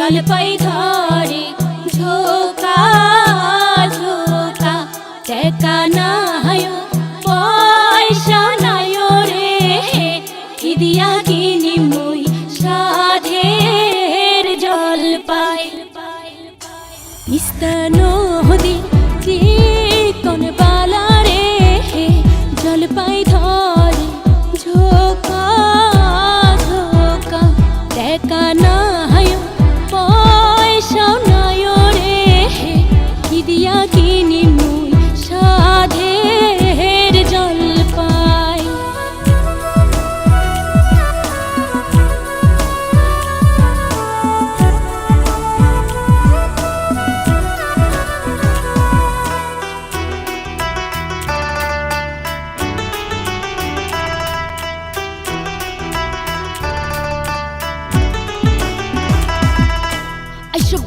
জলপাই ধরে ঝোকা ঝোকা টেকা নাই পয়সা নাই রে কি দিয়া কিনি মুই সাধের জলপাই তিস্তা নদী চিকন বালা রে জলপাই ধরে ঝোকা ঝোকা টেকা নাই পয়সা নাই রে কি দিয়া কিনি মুই সাধের জলপাই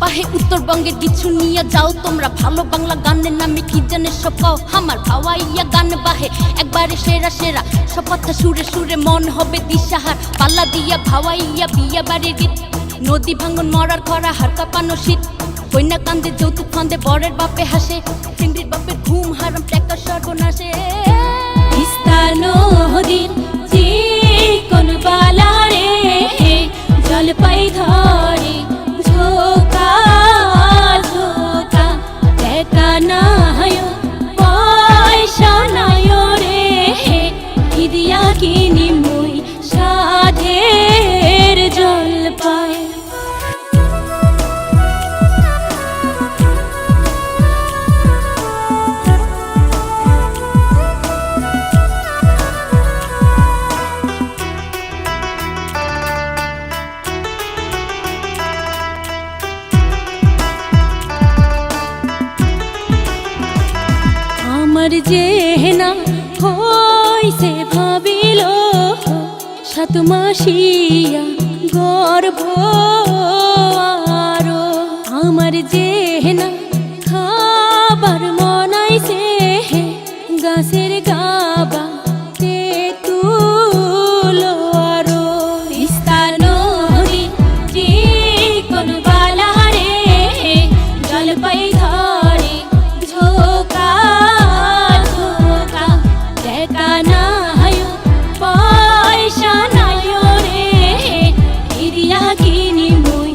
বাহে উত্তরবঙ্গের কিছু নিয়ে যাও তোমরা ভালো বাংলা গানের নামে কি জানে সব কও আমার ভাওয়াইয়া গান বাহে একবারে সেরা সেরা সব কথা সুরে সুরে মন হবে দিশাহার পাল্লা দিয়া ভাওয়াইয়া বিয়া বাড়ির গীত নদী ভাঙন মরার খরা হার কাঁপানো শীত কন্যা কান্দে যৌতুক ফান্দে বরের বাপে হাসে চিংড়ির বাপের ঘুম হারাম টাকা সর্বনাশে তিস্তা নদীর চিকন বালা রে জলপাই ধরে ঝোকা ঝোকা টেকা নাই পয়সা নাই রে কি দিয়া কিনি মুই সাধের জলপাই আমার যে না হইছে ভাবিল সাত মাসিয়া গর্ভ আরো আমার যে না খাবার মনাইছে গাছের গাবা তেঁতুলো আরো তিস্তা নদী চিকন বালা রে জলপাই ধরে ঝোকা ঝোকা টেকা নাই পয়সা নাই রে কি দিয়া কিনি মুই